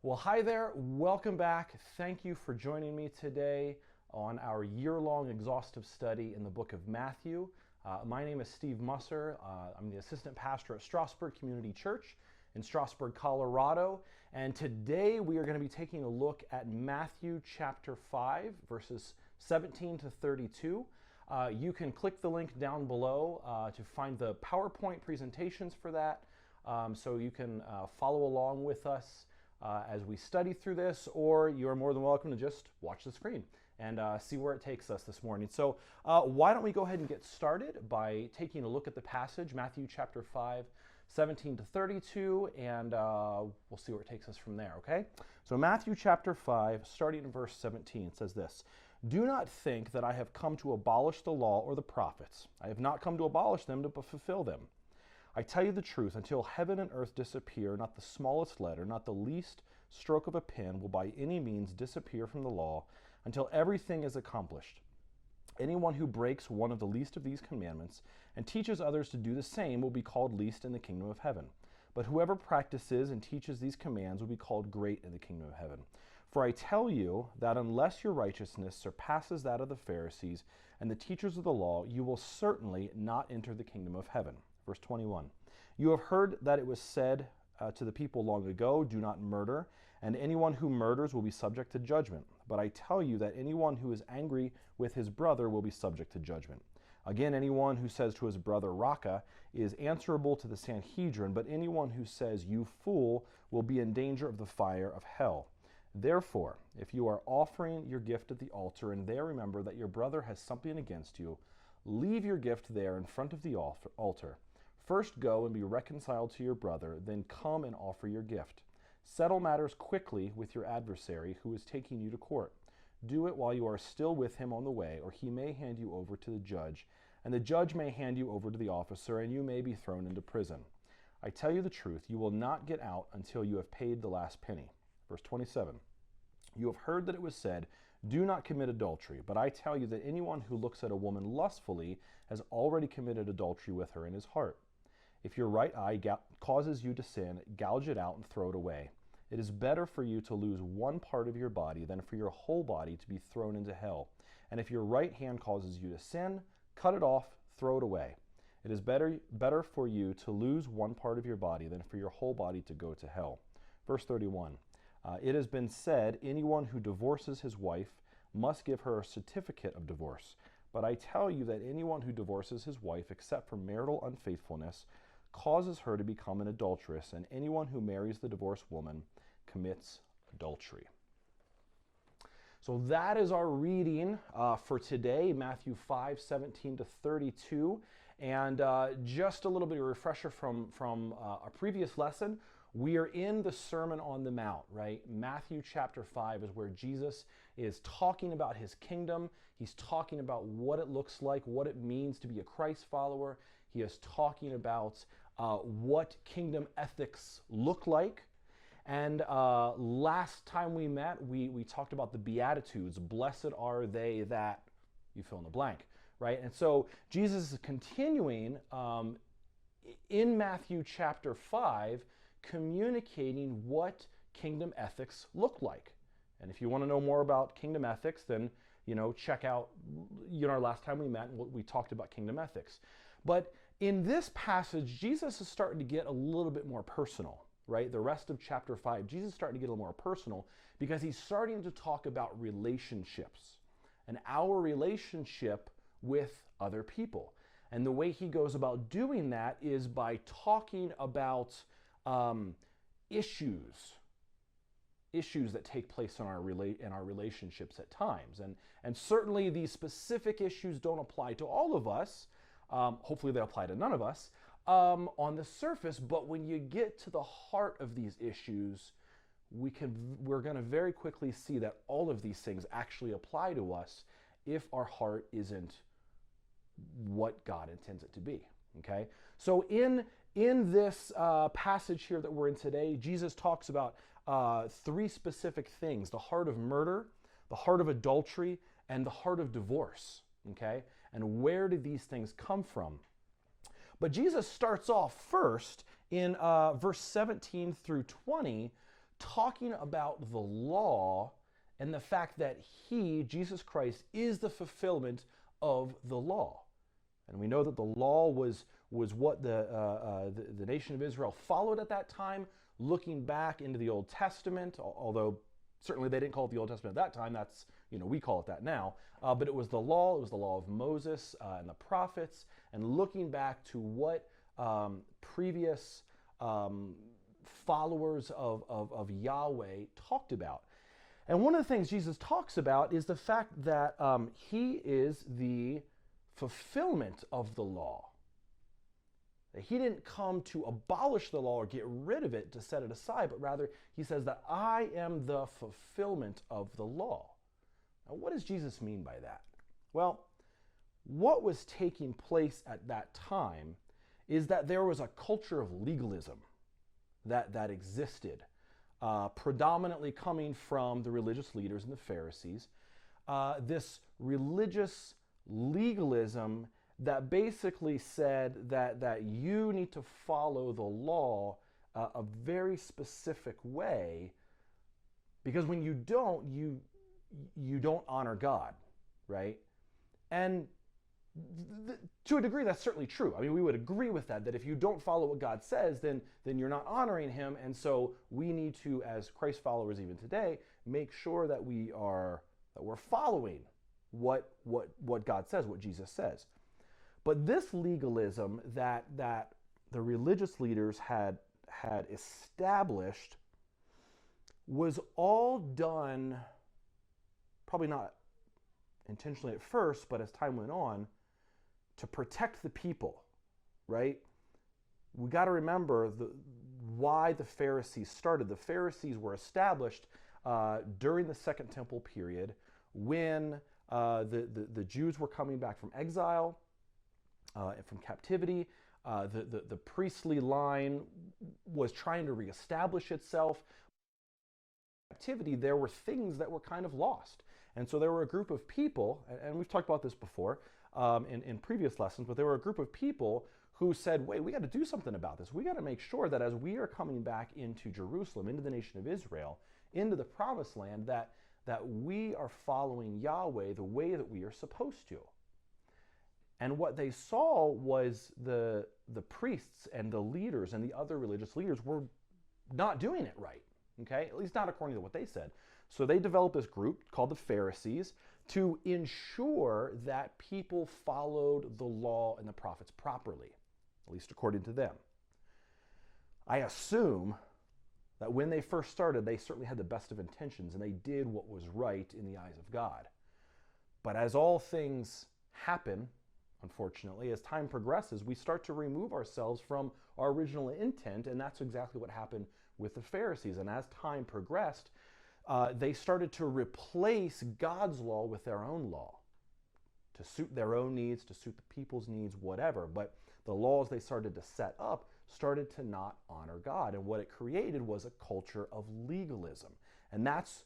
Well, hi there. Welcome back. Thank you for joining me today on our year-long exhaustive study in the book of Matthew. My name is Steve Musser. I'm the assistant pastor at Strasburg Community Church in Strasburg, Colorado. And today we are going to be taking a look at Matthew chapter 5, verses 17 to 32. You can click the link down below to find the PowerPoint presentations for that, so you can follow along with us as we study through this, or you're more than welcome to just watch the screen and see where it takes us this morning. So why don't we go ahead and get started by taking a look at the passage, Matthew chapter 5, 17 to 32, and we'll see where it takes us from there, okay? So Matthew chapter 5, starting in verse 17, says this: "Do not think that I have come to abolish the law or the prophets. I have not come to abolish them, but fulfill them. I tell you the truth, until heaven and earth disappear, not the smallest letter, not the least stroke of a pen will by any means disappear from the law until everything is accomplished. Anyone who breaks one of the least of these commandments and teaches others to do the same will be called least in the kingdom of heaven. But whoever practices and teaches these commands will be called great in the kingdom of heaven. For I tell you that unless your righteousness surpasses that of the Pharisees and the teachers of the law, you will certainly not enter the kingdom of heaven." Verse 21, "You have heard that it was said to the people long ago, 'Do not murder, and anyone who murders will be subject to judgment.' But I tell you that anyone who is angry with his brother will be subject to judgment. Again, anyone who says to his brother, 'Raca,' is answerable to the Sanhedrin, but anyone who says, 'You fool,' will be in danger of the fire of hell. Therefore, if you are offering your gift at the altar and there remember that your brother has something against you, leave your gift there in front of the altar. First go and be reconciled to your brother, then come and offer your gift. Settle matters quickly with your adversary who is taking you to court. Do it while you are still with him on the way, or he may hand you over to the judge, and the judge may hand you over to the officer, and you may be thrown into prison. I tell you the truth, you will not get out until you have paid the last penny." Verse 27, "You have heard that it was said, 'Do not commit adultery,' but I tell you that anyone who looks at a woman lustfully has already committed adultery with her in his heart. If your right eye causes you to sin, gouge it out and throw it away. It is better for you to lose one part of your body than for your whole body to be thrown into hell. And if your right hand causes you to sin, cut it off, throw it away. It is better for you to lose one part of your body than for your whole body to go to hell." Verse 31, "It has been said, 'Anyone who divorces his wife must give her a certificate of divorce.' But I tell you that anyone who divorces his wife except for marital unfaithfulness causes her to become an adulteress, and anyone who marries the divorced woman commits adultery." So that is our reading for today, Matthew 5, 17 to 32. And just a little bit of a refresher from our previous lesson. We are in the Sermon on the Mount, right? Matthew chapter 5 is where Jesus is talking about his kingdom. He's talking about what it looks like, what it means to be a Christ follower. He is talking about what kingdom ethics look like. And last time we met, we talked about the Beatitudes. Blessed are they that, you fill in the blank, right? And so Jesus is continuing in Matthew chapter 5, communicating what kingdom ethics look like. And if you want to know more about kingdom ethics, then check out our last time we met and we talked about kingdom ethics. But in this passage, Jesus is starting to get a little bit more personal, right? The rest of chapter 5, Jesus is starting to get a little more personal because he's starting to talk about relationships and our relationship with other people. And the way he goes about doing that is by talking about issues that take place in our relationships at times. And certainly these specific issues don't apply to all of us. Hopefully they apply to none of us on the surface, but when you get to the heart of these issues, we're going to very quickly see that all of these things actually apply to us if our heart isn't what God intends it to be. Okay? So in this passage here that we're in today, Jesus talks about three specific things: the heart of murder, the heart of adultery, and the heart of divorce. Okay? And where do these things come from? But Jesus starts off first in verse 17 through 20 talking about the law and the fact that he, Jesus Christ, is the fulfillment of the law. And we know that the law was what the nation of Israel followed at that time, looking back into the Old Testament, although certainly they didn't call it the Old Testament at that time. That's, we call it that now. But it was the law. It was the law of Moses and the prophets, and looking back to what previous followers of Yahweh talked about. And one of the things Jesus talks about is the fact that he is the fulfillment of the law. He didn't come to abolish the law or get rid of it to set it aside, but rather he says that I am the fulfillment of the law. Now, what does Jesus mean by that? Well, what was taking place at that time is that there was a culture of legalism that existed, predominantly coming from the religious leaders and the Pharisees. This religious legalism that basically said that you need to follow the law a very specific way, because when you don't, you don't honor God, right? And to a degree, that's certainly true. I mean, we would agree with that if you don't follow what God says, then you're not honoring him. And so we need to, as Christ followers even today, make sure that we're following what God says, what Jesus says. But this legalism that the religious leaders had established was all done, probably not intentionally at first, but as time went on, to protect the people, right? We got to remember why the Pharisees started. The Pharisees were established during the Second Temple period when the Jews were coming back from exile, from captivity. The priestly line was trying to reestablish itself. Captivity, there were things that were kind of lost. And so there were a group of people, and we've talked about this before in previous lessons, but there were a group of people who said, wait, we got to do something about this. We got to make sure that as we are coming back into Jerusalem, into the nation of Israel, into the promised land, that we are following Yahweh the way that we are supposed to. And what they saw was the priests and the leaders and the other religious leaders were not doing it right, okay? At least not according to what they said. So they developed this group called the Pharisees to ensure that people followed the law and the prophets properly, at least according to them. I assume that when they first started, they certainly had the best of intentions and they did what was right in the eyes of God. But as all things happen, unfortunately, as time progresses, we start to remove ourselves from our original intent, and that's exactly what happened with the Pharisees. And as time progressed, they started to replace God's law with their own law to suit their own needs, to suit the people's needs, whatever. But the laws they started to set up started to not honor God. And what it created was a culture of legalism. And that's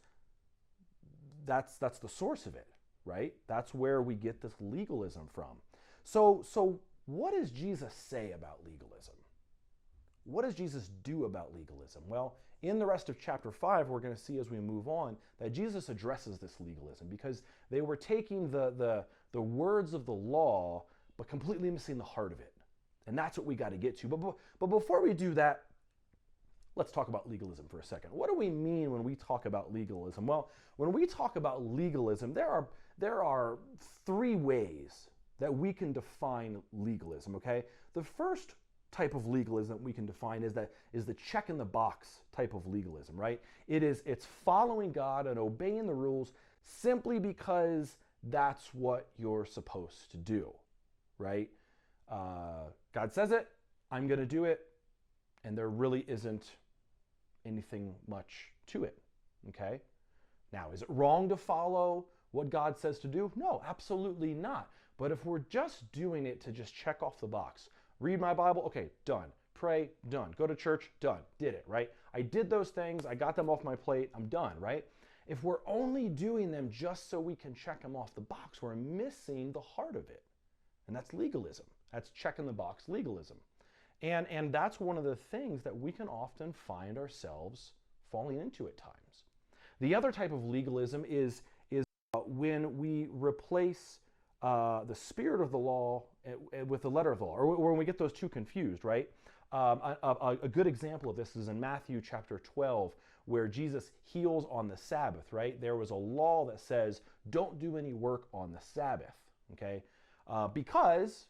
the source of it, right? That's where we get this legalism from. So what does Jesus say about legalism? What does Jesus do about legalism? Well, in the rest of chapter 5, we're going to see as we move on that Jesus addresses this legalism because they were taking the words of the law but completely missing the heart of it. And that's what we got to get to. But before we do that, let's talk about legalism for a second. What do we mean when we talk about legalism? Well, when we talk about legalism, there are three ways that we can define legalism, okay? The first type of legalism we can define is the check in the box type of legalism, right? It's following God and obeying the rules simply because that's what you're supposed to do, right? God says it, I'm going to do it, and there really isn't anything much to it, okay? Now, is it wrong to follow what God says to do? No, absolutely not. But if we're just doing it to just check off the box, read my Bible, okay, done. Pray, done. Go to church, done. Did it, right? I did those things, I got them off my plate, I'm done, right? If we're only doing them just so we can check them off the box, we're missing the heart of it. And that's legalism. That's check in the box legalism. And that's one of the things that we can often find ourselves falling into at times. The other type of legalism is when we replace the spirit of the law with the letter of the law, or when we get those two confused, right? A good example of this is in Matthew chapter 12, where Jesus heals on the Sabbath, right? There was a law that says, don't do any work on the Sabbath, okay? Because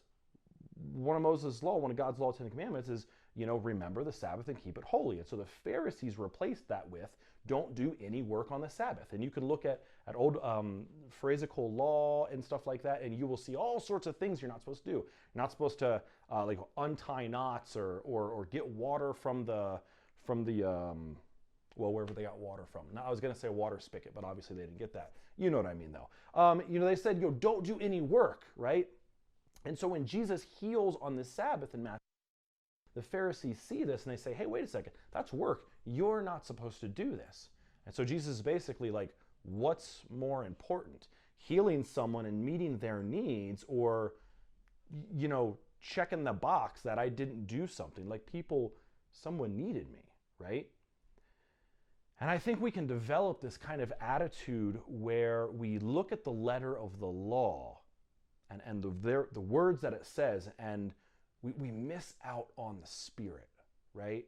one of Moses' law, one of God's law, 10 Commandments is, remember the Sabbath and keep it holy. And so the Pharisees replaced that with, don't do any work on the Sabbath. And you can look at old Pharisaical law and stuff like that, and you will see all sorts of things you're not supposed to do. You're not supposed to like untie knots or get water from the wherever they got water from. Now, I was going to say water spigot, but obviously they didn't get that. You know what I mean, though. They said, don't do any work, right? And so when Jesus heals on the Sabbath in Matthew, the Pharisees see this and they say, hey, wait a second, that's work. You're not supposed to do this. And so Jesus is basically like, what's more important? Healing someone and meeting their needs, or, checking the box that I didn't do something? Like someone needed me, right? And I think we can develop this kind of attitude where we look at the letter of the law and the words that it says, and we miss out on the spirit, right?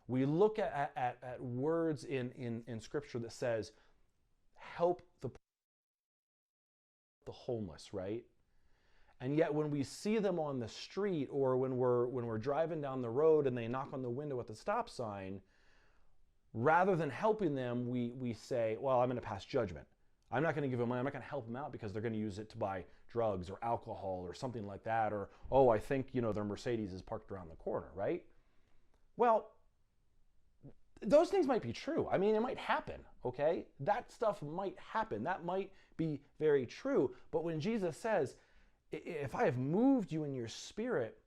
We look at words in Scripture that says, help the homeless, right? And yet when we see them on the street, or when we're driving down the road and they knock on the window at the stop sign, rather than helping them, we say, well, I'm going to pass judgment. I'm not going to give them money. I'm not going to help them out because they're going to use it to buy drugs or alcohol or something like that. Or, oh, I think, their Mercedes is parked around the corner, right? Well, those things might be true. I mean, it might happen, okay? That stuff might happen. That might be very true. But when Jesus says, if I have moved you in your spirit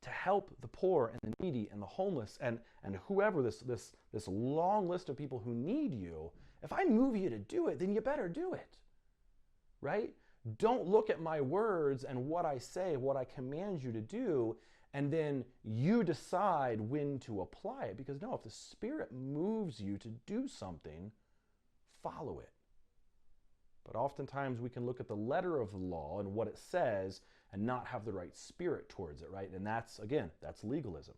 to help the poor and the needy and the homeless and whoever, this long list of people who need you, if I move you to do it, then you better do it, right? Don't look at my words and what I say, what I command you to do, and then you decide when to apply it. Because no, if the Spirit moves you to do something, follow it. But oftentimes we can look at the letter of the law and what it says and not have the right spirit towards it, right? And that's legalism.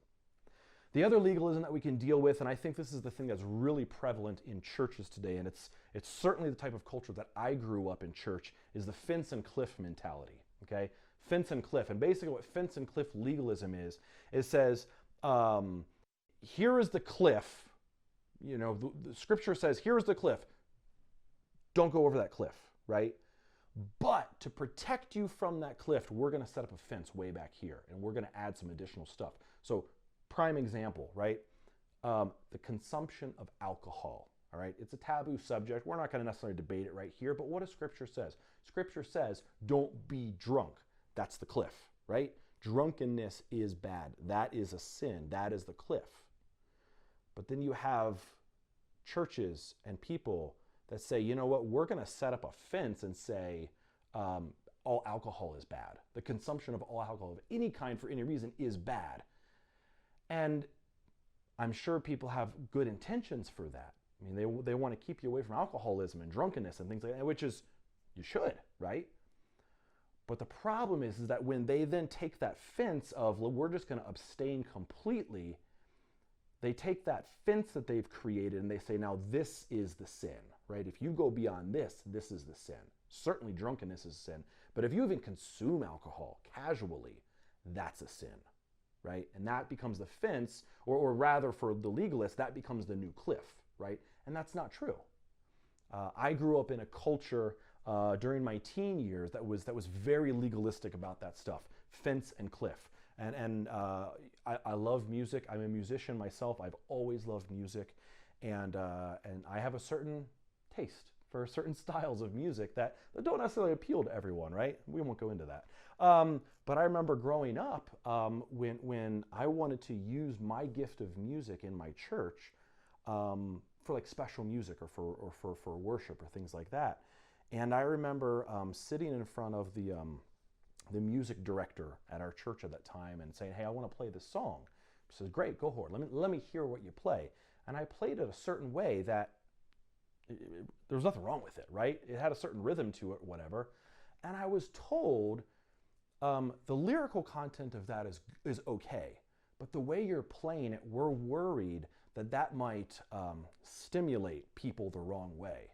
The other legalism that we can deal with, and I think this is the thing that's really prevalent in churches today, and it's certainly the type of culture that I grew up in church, is the fence and cliff mentality, okay? Fence and cliff. And basically what fence and cliff legalism is, it says, here is the cliff. The Scripture says, here is the cliff. Don't go over that cliff, right? But to protect you from that cliff, we're going to set up a fence way back here, and we're going to add some additional stuff. So, prime example, right? The consumption of alcohol, all right? It's a taboo subject. We're not going to necessarily debate it right here, but what does Scripture says? Scripture says, don't be drunk. That's the cliff, right? Drunkenness is bad. That is a sin. That is the cliff. But then you have churches and people that say, you know what, we're going to set up a fence and say all alcohol is bad. The consumption of all alcohol of any kind for any reason is bad. And I'm sure people have good intentions for that. I mean, they want to keep you away from alcoholism and drunkenness and things like that, which is, you should, right? But the problem is that when they then take that fence of, well, we're just going to abstain completely, they take that fence that they've created and they say, now this is the sin, right? If you go beyond this, this is the sin. Certainly drunkenness is a sin. But if you even consume alcohol casually, that's a sin, right? And that becomes the fence, or rather for the legalist, that becomes the new cliff, right? And that's not true. I grew up in a culture during my teen years that was very legalistic about that stuff, fence and cliff. And I love music. I'm a musician myself. I've always loved music, and I have a certain taste for certain styles of music that don't necessarily appeal to everyone, right? We won't go into that. But I remember growing up when I wanted to use my gift of music in my church for like special music or for worship or things like that. And I remember sitting in front of the music director at our church at that time and saying, hey, I want to play this song. He says, great, go for it. Let me hear what you play. and I played it a certain way that there was nothing wrong with it, right? It had a certain rhythm to it, whatever. And I was told the lyrical content of that is okay, but the way you're playing it, we're worried that that might stimulate people the wrong way.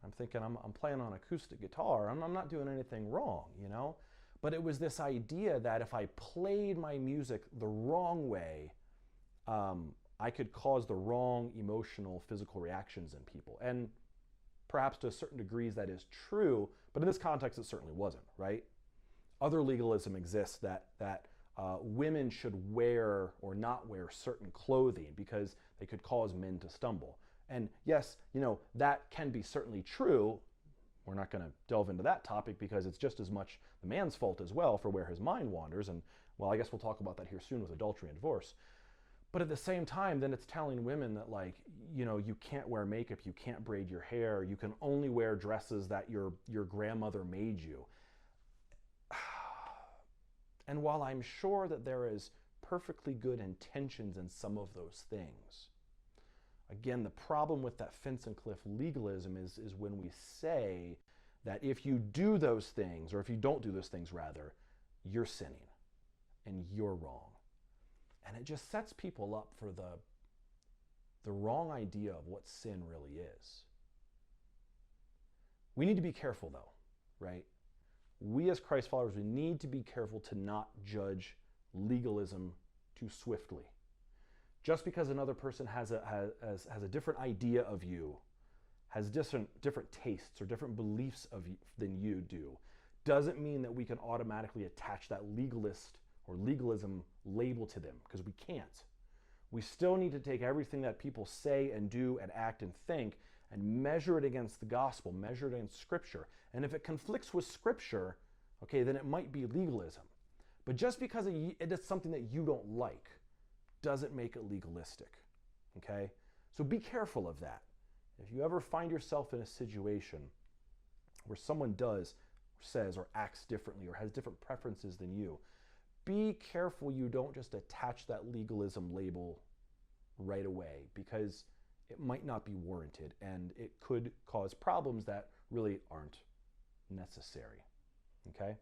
I'm thinking I'm playing on acoustic guitar. I'm not doing anything wrong, you know? But it was this idea that if I played my music the wrong way, I could cause the wrong emotional, physical reactions in people. And perhaps to a certain degrees that is true, but in this context it certainly wasn't, right? Other legalism exists that women should wear or not wear certain clothing because they could cause men to stumble. And yes, you know, that can be certainly true. We're not going to delve into that topic because it's just as much the man's fault as well for where his mind wanders. And well, I guess we'll talk about that here soon with adultery and divorce. But at the same time, then it's telling women that, like, you know, you can't wear makeup, you can't braid your hair, you can only wear dresses that your grandmother made you. And while I'm sure that there is perfectly good intentions in some of those things, again, the problem with that fence and cliff legalism is when we say that if you do those things, or if you don't do those things rather, you're sinning and you're wrong. And it just sets people up for the wrong idea of what sin really is. We need to be careful though, right? We as Christ followers, we need to be careful to not judge legalism too swiftly. Just because another person has a different idea of you, has different tastes or different beliefs of you than you do, doesn't mean that we can automatically attach that legalist or legalism label to them, because we can't. We still need to take everything that people say and do and act and think and measure it against the gospel, measure it against Scripture. And if it conflicts with Scripture, okay, then it might be legalism. But just because it is something that you don't like doesn't make it legalistic, okay? So be careful of that. If you ever find yourself in a situation where someone does, says, or acts differently or has different preferences than you, be careful you don't just attach that legalism label right away, because it might not be warranted and it could cause problems that really aren't necessary, okay?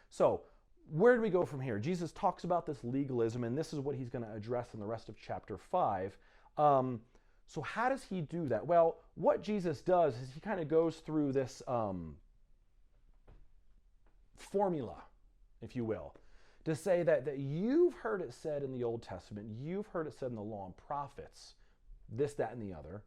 So where do we go from here? Jesus talks about this legalism, and this is what he's going to address in the rest of chapter 5. So how does he do that? Well, what Jesus does is he kind of goes through this formula, if you will, to say that you've heard it said in the Old Testament, you've heard it said in the law and prophets, this, that, and the other,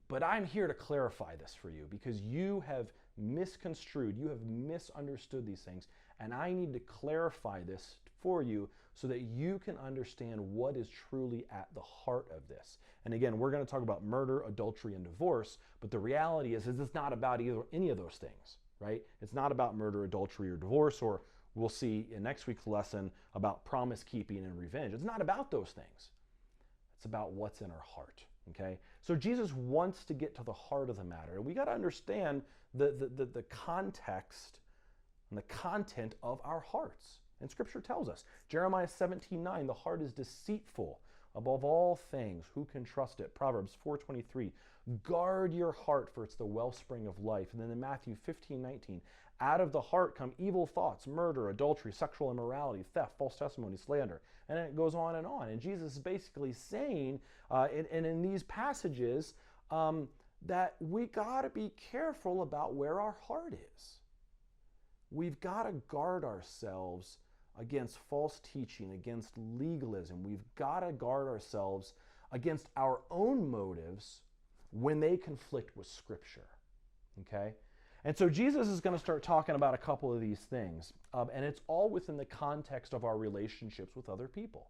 but I'm here to clarify this for you because you have misconstrued, you have misunderstood these things, and I need to clarify this for you so that you can understand what is truly at the heart of this. And again, we're going to talk about murder, adultery, and divorce, but the reality is it's not about any of those things, right? It's not about murder, adultery, or divorce, or we'll see in next week's lesson about promise keeping and revenge. It's not about those things. It's about what's in our heart, okay? So Jesus wants to get to the heart of the matter. And we got to understand the context and the content of our hearts. And Scripture tells us, Jeremiah 17:9, the heart is deceitful above all things. Who can trust it? Proverbs 4:23, guard your heart, for it's the wellspring of life. And then in Matthew 15:19, out of the heart come evil thoughts, murder, adultery, sexual immorality, theft, false testimony, slander. And it goes on and on. And Jesus is basically saying, in these passages, that we got to be careful about where our heart is. We've got to guard ourselves against false teaching, against legalism. We've got to guard ourselves against our own motives when they conflict with Scripture, okay? And so Jesus is going to start talking about a couple of these things, and it's all within the context of our relationships with other people.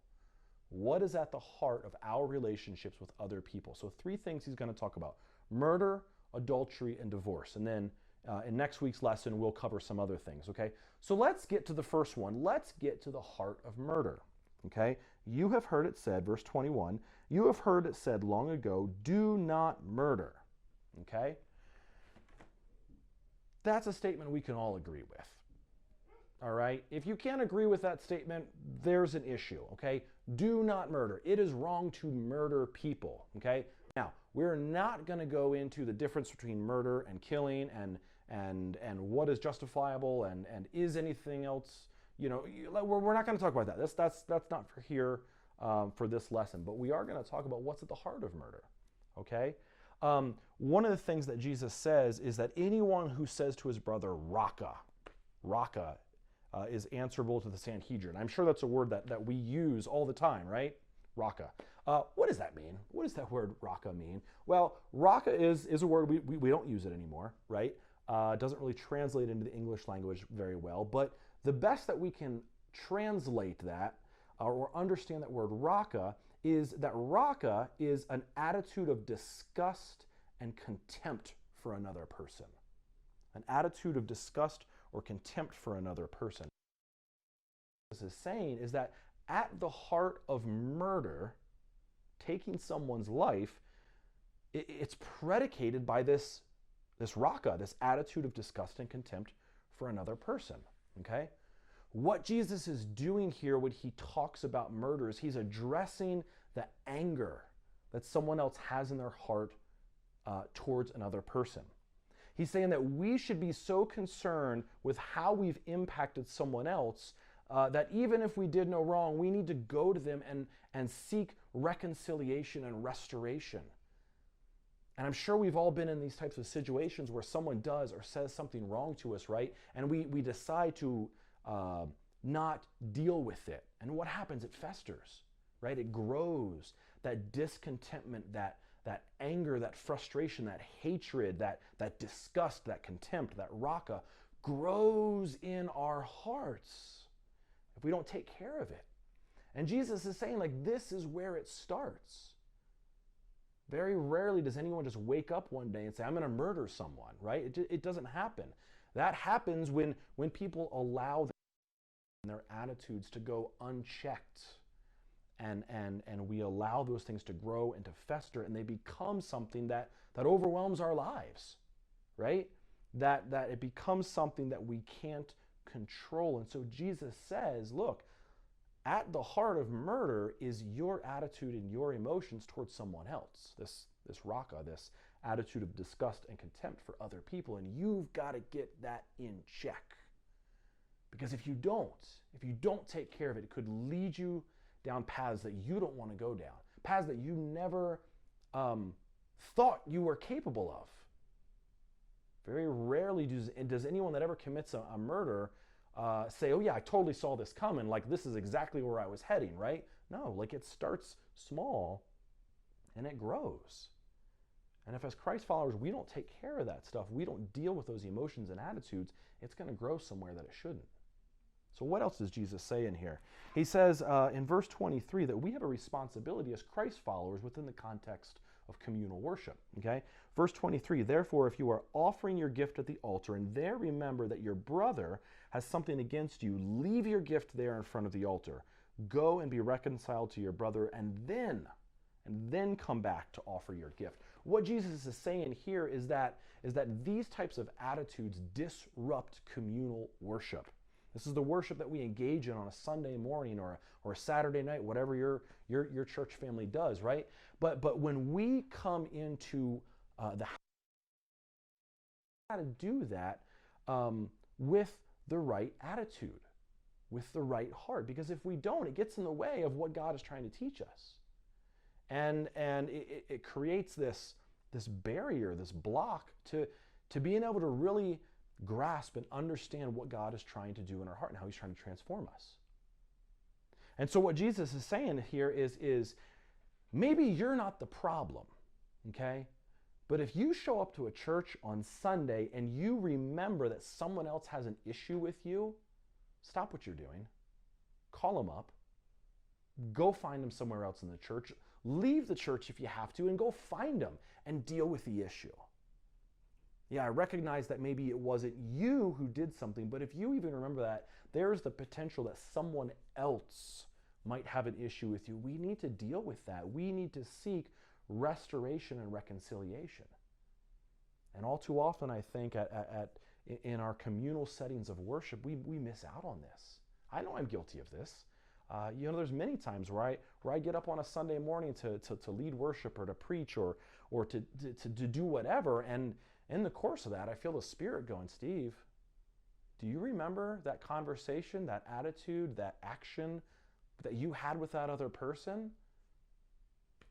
What is at the heart of our relationships with other people? So 3 things he's going to talk about: murder, adultery, and divorce. And then in next week's lesson, we'll cover some other things, okay? So let's get to the first one. Let's get to the heart of murder, okay? You have heard it said, verse 21, you have heard it said long ago, do not murder, okay? That's a statement we can all agree with. All right? If you can't agree with that statement, there's an issue, okay? Do not murder. It is wrong to murder people, okay? Now, we're not going to go into the difference between murder and killing and what is justifiable and is anything else, you know, we're not going to talk about that. That's not for here for this lesson, but we are going to talk about what's at the heart of murder, okay? One of the things that Jesus says is that anyone who says to his brother, Raka, is answerable to the Sanhedrin. I'm sure that's a word that we use all the time, right? Raka. What does that mean? What does that word Raka mean? Well, Raka is a word, we don't use it anymore, right? It doesn't really translate into the English language very well, but the best that we can translate that or understand that word Raka is that Raka is an attitude of disgust and contempt for another person. An attitude of disgust or contempt for another person. What this is saying is that at the heart of murder, taking someone's life, it's predicated by this Raka, this attitude of disgust and contempt for another person, okay? What Jesus is doing here when he talks about murder is he's addressing the anger that someone else has in their heart towards another person. He's saying that we should be so concerned with how we've impacted someone else that even if we did no wrong, we need to go to them and seek reconciliation and restoration. And I'm sure we've all been in these types of situations where someone does or says something wrong to us, right? And we decide to not deal with it. And what happens? It festers, right? It grows. That discontentment, that anger, that frustration, that hatred, that disgust, that contempt, that Raka grows in our hearts if we don't take care of it. And Jesus is saying, like, this is where it starts. Very rarely does anyone just wake up one day and say, I'm going to murder someone, right? It doesn't happen. That happens when people allow their attitudes to go unchecked. And we allow those things to grow and to fester, and they become something that overwhelms our lives, right? That it becomes something that we can't control. And so Jesus says, look, at the heart of murder is your attitude and your emotions towards someone else. This Raka, this attitude of disgust and contempt for other people, and you've got to get that in check. Because if you don't take care of it, it could lead you down paths that you don't want to go down, paths that you never thought you were capable of. Very rarely does anyone that ever commits a murder say, oh yeah, I totally saw this coming, like this is exactly where I was heading, right? No, like it starts small and it grows. And if as Christ followers we don't take care of that stuff, we don't deal with those emotions and attitudes, it's going to grow somewhere that it shouldn't. So what else does Jesus say in here? He says in verse 23 that we have a responsibility as Christ followers within the context of communal worship. Okay? Verse 23, therefore, if you are offering your gift at the altar and there remember that your brother has something against you, leave your gift there in front of the altar. Go and be reconciled to your brother and then come back to offer your gift. What Jesus is saying here is that these types of attitudes disrupt communal worship. This is the worship that we engage in on a Sunday morning or a Saturday night, whatever your church family does, right? But when we come into the house, we got to do that with the right attitude, with the right heart. Because if we don't, it gets in the way of what God is trying to teach us, and it creates this barrier, this block to being able to really grasp and understand what God is trying to do in our heart and how he's trying to transform us. And so what Jesus is saying here is maybe you're not the problem, okay? But if you show up to a church on Sunday and you remember that someone else has an issue with you, stop what you're doing, call them up, go find them somewhere else in the church, leave the church if you have to, and go find them and deal with the issue. Yeah, I recognize that maybe it wasn't you who did something, but if you even remember that, there's the potential that someone else might have an issue with you. We need to deal with that. We need to seek restoration and reconciliation. And all too often, I think, in our communal settings of worship, we miss out on this. I know I'm guilty of this. There's many times where I get up on a Sunday morning to lead worship or to preach or to do whatever, and in the course of that, I feel the Spirit going, Steve, do you remember that conversation, that attitude, that action that you had with that other person?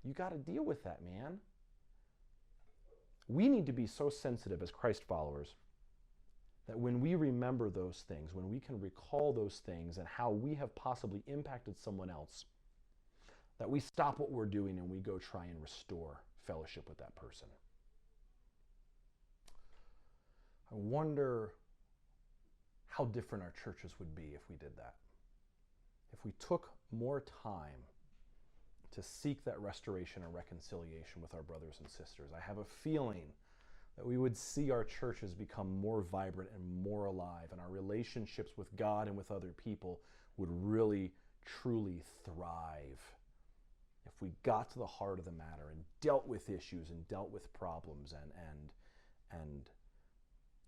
You got to deal with that, man. We need to be so sensitive as Christ followers that when we remember those things, when we can recall those things and how we have possibly impacted someone else, that we stop what we're doing and we go try and restore fellowship with that person. I wonder how different our churches would be if we did that. If we took more time to seek that restoration and reconciliation with our brothers and sisters. I have a feeling that we would see our churches become more vibrant and more alive, and our relationships with God and with other people would really, truly thrive if we got to the heart of the matter and dealt with issues and dealt with problems and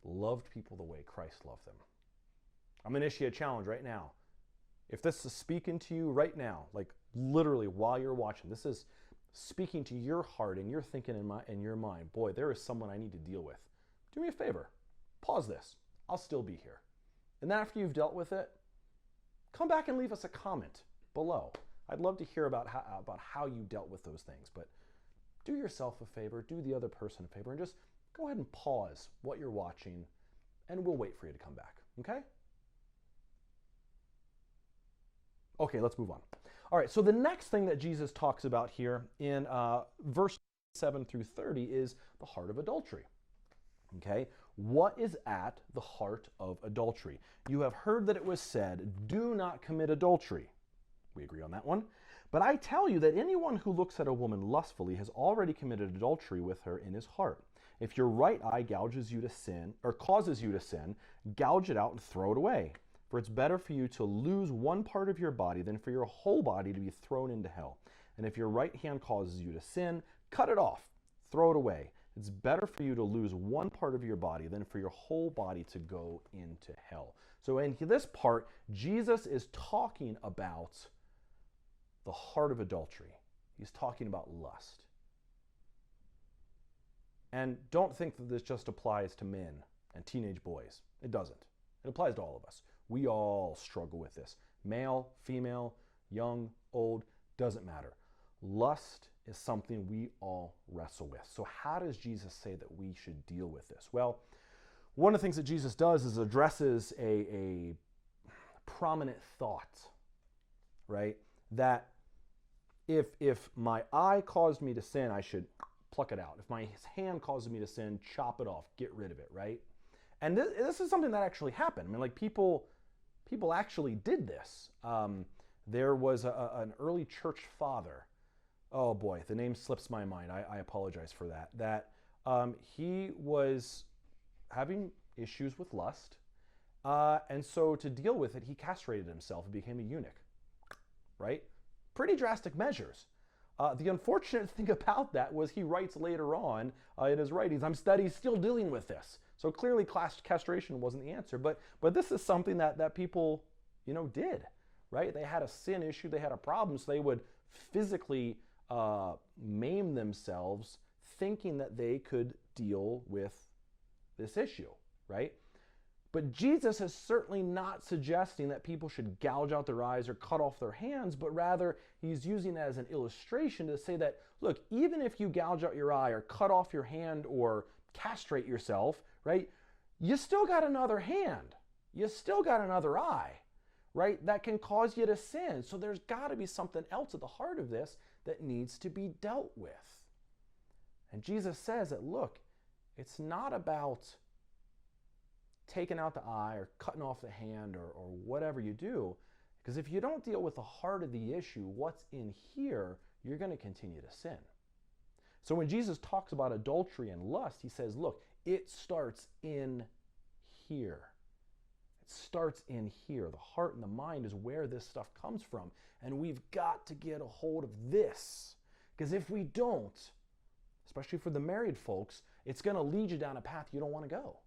loved people the way Christ loved them. I'm going to issue a challenge right now. If this is speaking to you right now, like literally while you're watching, this is speaking to your heart and you're thinking in your mind, boy, there is someone I need to deal with. Do me a favor. Pause this. I'll still be here. And then after you've dealt with it, come back and leave us a comment below. I'd love to hear about how you dealt with those things. But do yourself a favor, do the other person a favor, and just go ahead and pause what you're watching, and we'll wait for you to come back. Okay? Okay, let's move on. All right, so the next thing that Jesus talks about here in verse 7 through 30 is the heart of adultery. Okay, what is at the heart of adultery? You have heard that it was said, do not commit adultery. We agree on that one. But I tell you that anyone who looks at a woman lustfully has already committed adultery with her in his heart. If your right eye gouges you to sin, or causes you to sin, gouge it out and throw it away. For it's better for you to lose one part of your body than for your whole body to be thrown into hell. And if your right hand causes you to sin, cut it off, throw it away. It's better for you to lose one part of your body than for your whole body to go into hell. So in this part, Jesus is talking about the heart of adultery. He's talking about lust. And don't think that this just applies to men and teenage boys. It doesn't. It applies to all of us. We all struggle with this. Male, female, young, old, doesn't matter. Lust is something we all wrestle with. So how does Jesus say that we should deal with this? Well, one of the things that Jesus does is addresses a prominent thought, right? That if my eye caused me to sin, I should pluck it out. If my hand causes me to sin, chop it off, get rid of it, right? And this is something that actually happened. I mean, like people actually did this. There was an early church father. Oh boy, the name slips my mind. I apologize for that. That he was having issues with lust. And so to deal with it, he castrated himself and became a eunuch, right? Pretty drastic measures. The unfortunate thing about that was he writes later on in his writings, I'm still dealing with this. So clearly castration wasn't the answer, but this is something that people, did, right? They had a sin issue, they had a problem, so they would physically maim themselves thinking that they could deal with this issue, right? But Jesus is certainly not suggesting that people should gouge out their eyes or cut off their hands, but rather he's using it as an illustration to say that, look, even if you gouge out your eye or cut off your hand or castrate yourself, right, you still got another hand. You still got another eye, right, that can cause you to sin. So there's got to be something else at the heart of this that needs to be dealt with. And Jesus says that, look, it's not about taking out the eye or cutting off the hand or whatever you do, because if you don't deal with the heart of the issue, what's in here, you're going to continue to sin. So when Jesus talks about adultery and lust, he says, look, it starts in here. It starts in here. The heart and the mind is where this stuff comes from. And we've got to get a hold of this. Because if we don't, especially for the married folks, it's going to lead you down a path you don't want to go.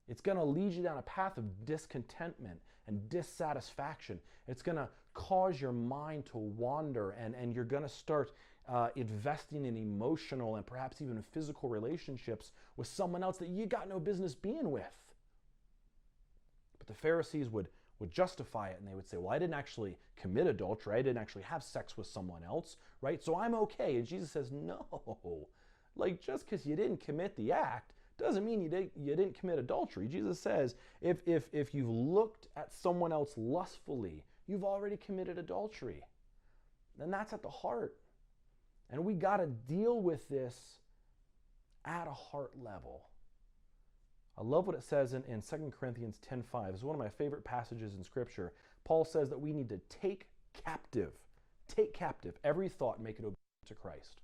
It's going to lead you down a path of discontentment and dissatisfaction. It's going to cause your mind to wander, and you're going to start investing in emotional and perhaps even physical relationships with someone else that you got no business being with. But the Pharisees would justify it, and they would say, well, I didn't actually commit adultery. I didn't actually have sex with someone else, right? So I'm okay. And Jesus says, no. Like, just because you didn't commit the act doesn't mean you didn't commit adultery. Jesus says, if you've looked at someone else lustfully, you've already committed adultery. And that's at the heart. And we got to deal with this at a heart level. I love what it says in 2 Corinthians 10:5. It's one of my favorite passages in Scripture. Paul says that we need to take captive every thought and make it obedient to Christ.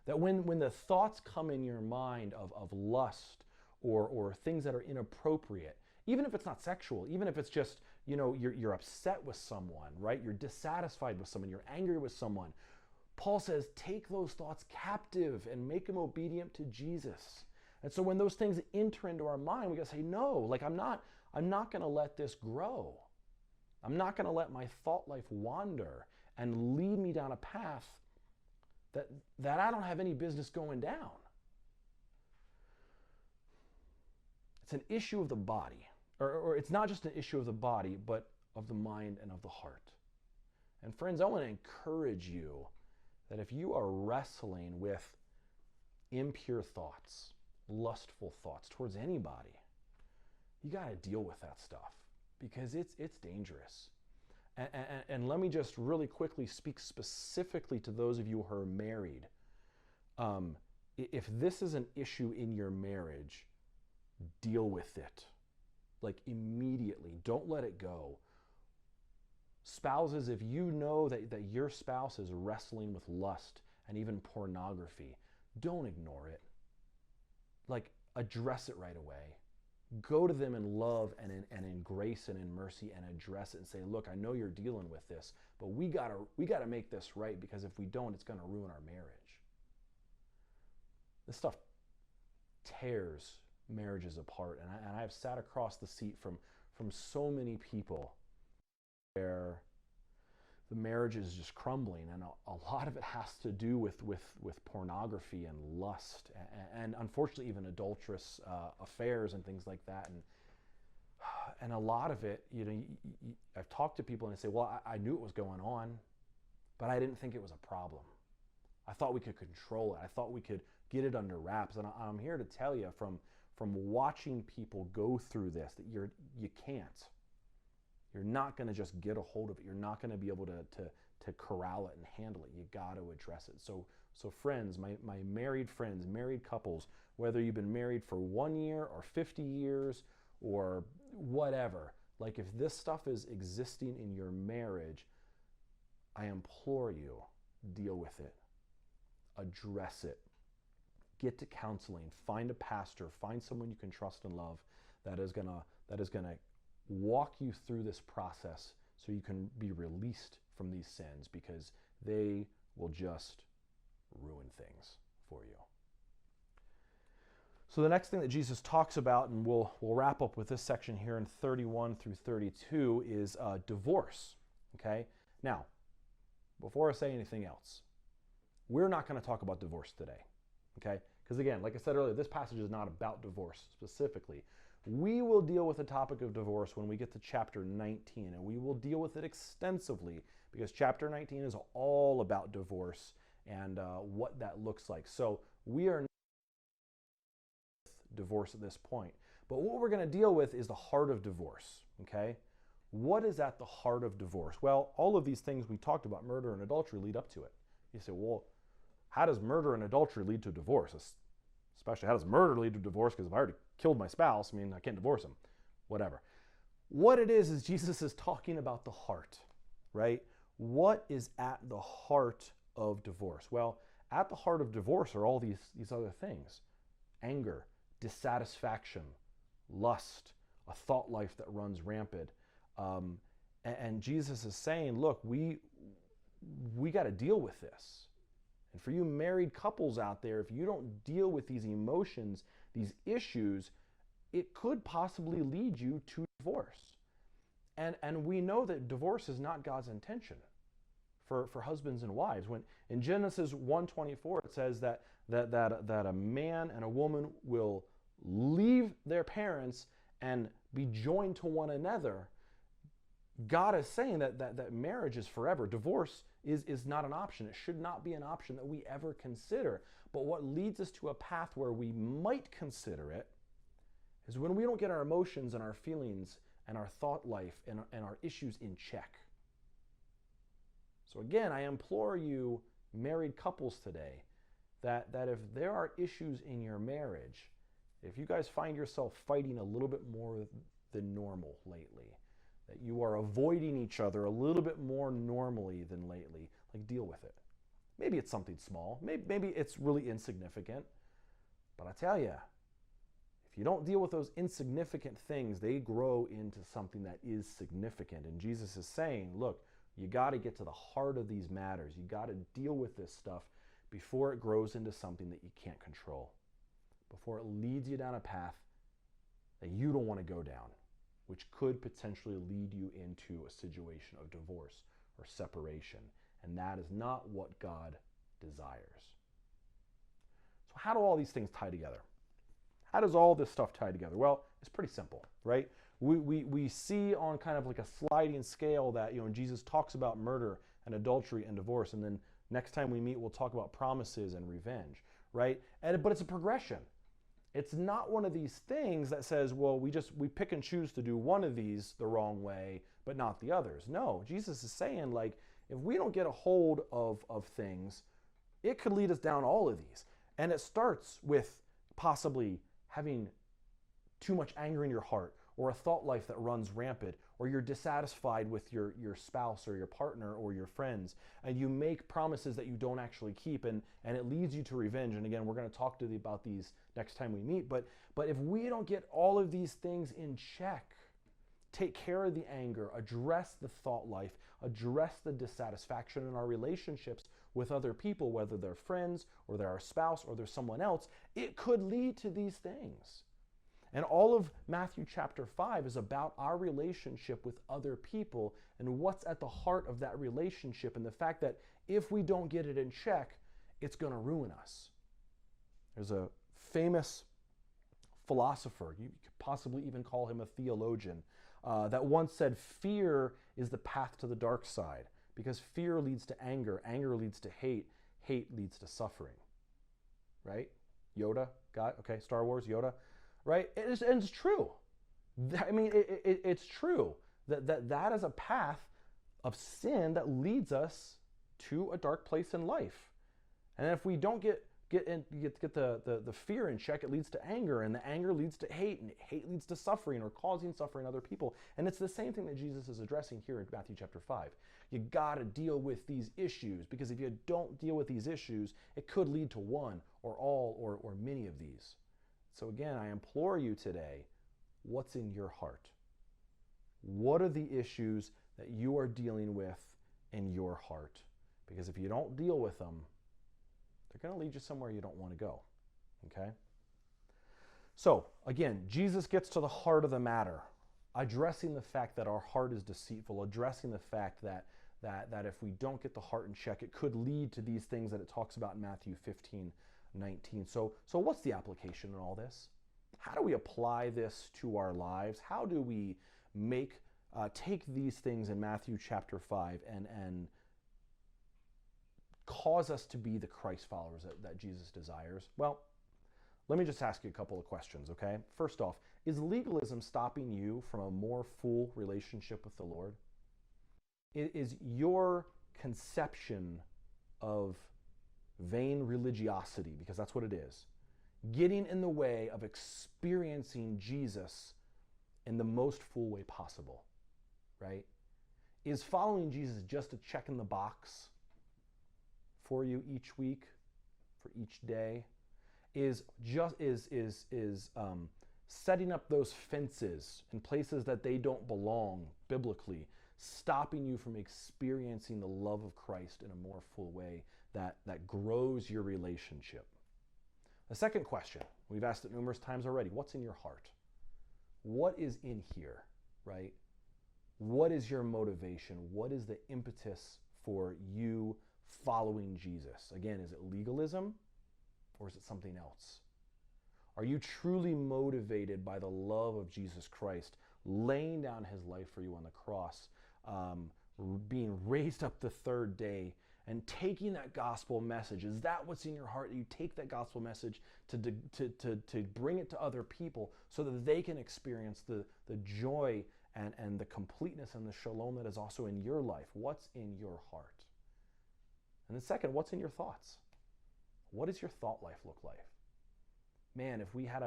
That when the thoughts come in your mind of lust or things that are inappropriate, even if it's not sexual, even if it's just, you're upset with someone, right? You're dissatisfied with someone, you're angry with someone. Paul says, take those thoughts captive and make them obedient to Jesus. And so when those things enter into our mind, we got to say, no, like I'm not going to let this grow. I'm not going to let my thought life wander and lead me down a path that I don't have any business going down. It's an issue of the body, or it's not just an issue of the body, but of the mind and of the heart. And friends, I want to encourage you that if you are wrestling with impure thoughts, lustful thoughts towards anybody, you got to deal with that stuff because it's dangerous. And let me just really quickly speak specifically to those of you who are married. If this is an issue in your marriage, deal with it. Like immediately. Don't let it go. Spouses, if you know that your spouse is wrestling with lust and even pornography, don't ignore it. Like, address it right away. Go to them in love and in grace and in mercy and address it and say, look, I know you're dealing with this, but we gotta make this right, because if we don't, it's gonna ruin our marriage. This stuff tears marriages apart, and I've sat across the seat from so many people where the marriage is just crumbling, and a lot of it has to do with pornography and lust, and unfortunately even adulterous affairs and things like that. And a lot of it, I've talked to people and they say, well, I knew it was going on, but I didn't think it was a problem. I thought we could control it. I thought we could get it under wraps. And I'm here to tell you from watching people go through this that you can't. You're not going to just get a hold of it. You're not going to be able to corral it and handle it. You got to address it. So friends, my married friends, married couples, whether you've been married for 1 year or 50 years or whatever, like if this stuff is existing in your marriage, I implore you, deal with it. Address it. Get to counseling. Find a pastor. Find someone you can trust and love that is gonna walk you through this process so you can be released from these sins, because they will just ruin things for you. So the next thing that Jesus talks about, and we'll wrap up with this section here in 31 through 32, is divorce. Okay? Now, before I say anything else, we're not going to talk about divorce today. Okay? Because again, like I said earlier, this passage is not about divorce specifically. We will deal with the topic of divorce when we get to chapter 19, and we will deal with it extensively, because chapter 19 is all about divorce and what that looks like. So we are not with divorce at this point. But what we're going to deal with is the heart of divorce. Okay? What is at the heart of divorce? Well, all of these things we talked about, murder and adultery, lead up to it. You say, well, how does murder and adultery lead to divorce? Especially, how does murder lead to divorce? Because if I already killed my spouse, I can't divorce him. Whatever. What it is Jesus is talking about the heart, right? What is at the heart of divorce? Well, at the heart of divorce are all these other things. Anger, dissatisfaction, lust, a thought life that runs rampant. And Jesus is saying, look, we got to deal with this. And for you married couples out there, if you don't deal with these emotions, these issues, it could possibly lead you to divorce. And we know that divorce is not God's intention for husbands and wives. When in Genesis 1:24 it says that a man and a woman will leave their parents and be joined to one another, God is saying that marriage is forever. Divorce is not an option. It should not be an option that we ever consider. But what leads us to a path where we might consider it is when we don't get our emotions and our feelings and our thought life and our issues in check. So again, I implore you, married couples today, that if there are issues in your marriage, if you guys find yourself fighting a little bit more than normal lately, that you are avoiding each other a little bit more normally than lately, like, deal with it. Maybe it's something small. Maybe it's really insignificant. But I tell you, if you don't deal with those insignificant things, they grow into something that is significant. And Jesus is saying, look, you got to get to the heart of these matters. You got to deal with this stuff before it grows into something that you can't control, before it leads you down a path that you don't want to go down, which could potentially lead you into a situation of divorce or separation. And that is not what God desires. So how do all these things tie together? How does all this stuff tie together? Well, it's pretty simple, right? We see on kind of like a sliding scale that, Jesus talks about murder and adultery and divorce, and then next time we meet, we'll talk about promises and revenge, right? But it's a progression. It's not one of these things that says, well, we pick and choose to do one of these the wrong way, but not the others. No, Jesus is saying, like, if we don't get a hold of things, it could lead us down all of these. And it starts with possibly having too much anger in your heart, or a thought life that runs rampant, or you're dissatisfied with your spouse or your partner or your friends, and you make promises that you don't actually keep, and it leads you to revenge. And again, we're going to talk to you about these next time we meet. But if we don't get all of these things in check, take care of the anger, address the thought life, address the dissatisfaction in our relationships with other people, whether they're friends or they're our spouse or they're someone else, it could lead to these things. And all of Matthew chapter 5 is about our relationship with other people and what's at the heart of that relationship, and the fact that if we don't get it in check, it's going to ruin us. There's a famous philosopher, you could possibly even call him a theologian, that once said, fear is the path to the dark side, because fear leads to anger, anger leads to hate, hate leads to suffering. Right? Yoda, God, okay, Star Wars, Yoda. Right? And it's true. I mean, it's true that is a path of sin that leads us to a dark place in life. And if we don't get the fear in check, it leads to anger, and the anger leads to hate, and hate leads to suffering or causing suffering in other people. And it's the same thing that Jesus is addressing here in Matthew chapter 5. You got to deal with these issues, because if you don't deal with these issues, it could lead to one or all or many of these. So again, I implore you today, what's in your heart? What are the issues that you are dealing with in your heart? Because if you don't deal with them, they're going to lead you somewhere you don't want to go. Okay? So again, Jesus gets to the heart of the matter, addressing the fact that our heart is deceitful, addressing the fact that if we don't get the heart in check, it could lead to these things that it talks about in Matthew 15:19. So what's the application in all this? How do we apply this to our lives? How do we take these things in Matthew chapter 5 and cause us to be the Christ followers that Jesus desires? Well, let me just ask you a couple of questions, okay? First off, is legalism stopping you from a more full relationship with the Lord? Is your conception of vain religiosity, because that's what it is, getting in the way of experiencing Jesus in the most full way possible, right? Is following Jesus just a check in the box for you each week, for each day? Is setting up those fences in places that they don't belong biblically, stopping you from experiencing the love of Christ in a more full way that grows your relationship? The second question, we've asked it numerous times already, what's in your heart? what is in here, right? What is your motivation? What is the impetus for you following Jesus? Again, is it legalism or is it something else? Are you truly motivated by the love of Jesus Christ, laying down his life for you on the cross, being raised up the third day, and taking that gospel message? Is that what's in your heart? You take that gospel message to bring it to other people so that they can experience the joy and the completeness and the shalom that is also in your life. What's in your heart? And then second, what's in your thoughts? What does your thought life look like? Man, if we had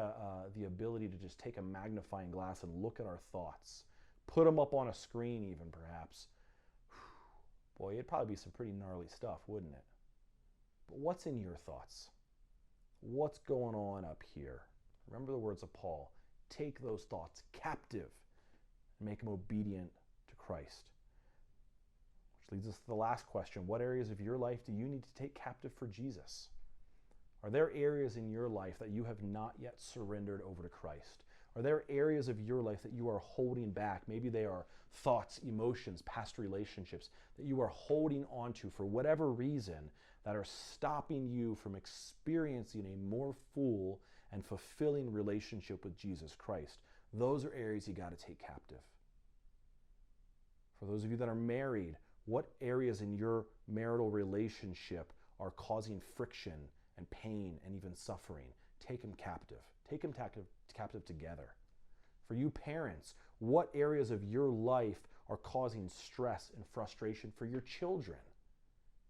the ability to just take a magnifying glass and look at our thoughts, put them up on a screen even perhaps, boy, it'd probably be some pretty gnarly stuff, wouldn't it? But what's in your thoughts? What's going on up here? Remember the words of Paul. Take those thoughts captive and make them obedient to Christ. Which leads us to the last question. What areas of your life do you need to take captive for Jesus? Are there areas in your life that you have not yet surrendered over to Christ? Are there areas of your life that you are holding back? Maybe they are thoughts, emotions, past relationships that you are holding on to for whatever reason that are stopping you from experiencing a more full and fulfilling relationship with Jesus Christ. Those are areas you got to take captive. For those of you that are married, what areas in your marital relationship are causing friction and pain and even suffering? Take them captive. Take them captive together. For you parents, what areas of your life are causing stress and frustration for your children?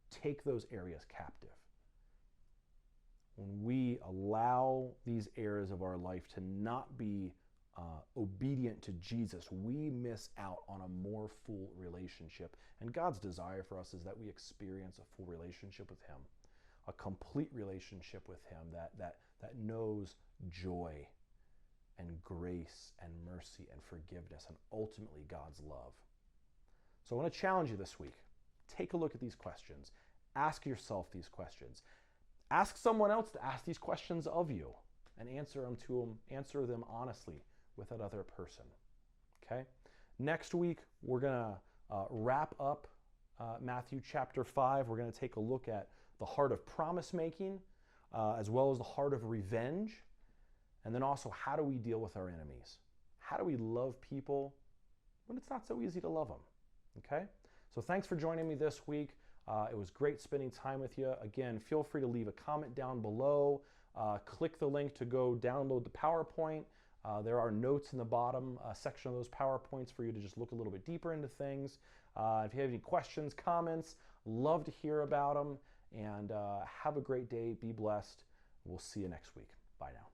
Take those areas captive. When we allow these areas of our life to not be obedient to Jesus, we miss out on a more full relationship. And God's desire for us is that we experience a full relationship with him, a complete relationship with him that knows joy and grace and mercy and forgiveness and ultimately God's love. So I want to challenge you this week. Take a look at these questions. Ask yourself these questions. Ask someone else to ask these questions of you and answer them honestly with that other person. Okay? Next week, we're going to wrap up Matthew chapter 5. We're going to take a look at the heart of promise making, as well as the heart of revenge, and then also how do we deal with our enemies? How do we love people when it's not so easy to love them? Okay? So thanks for joining me this week. It was great spending time with you. Again, feel free to leave a comment down below. Click the link to go download the PowerPoint. There are notes in the bottom section of those PowerPoints for you to just look a little bit deeper into things. If you have any questions, comments, love to hear about them. And have a great day. Be blessed. We'll see you next week. Bye now.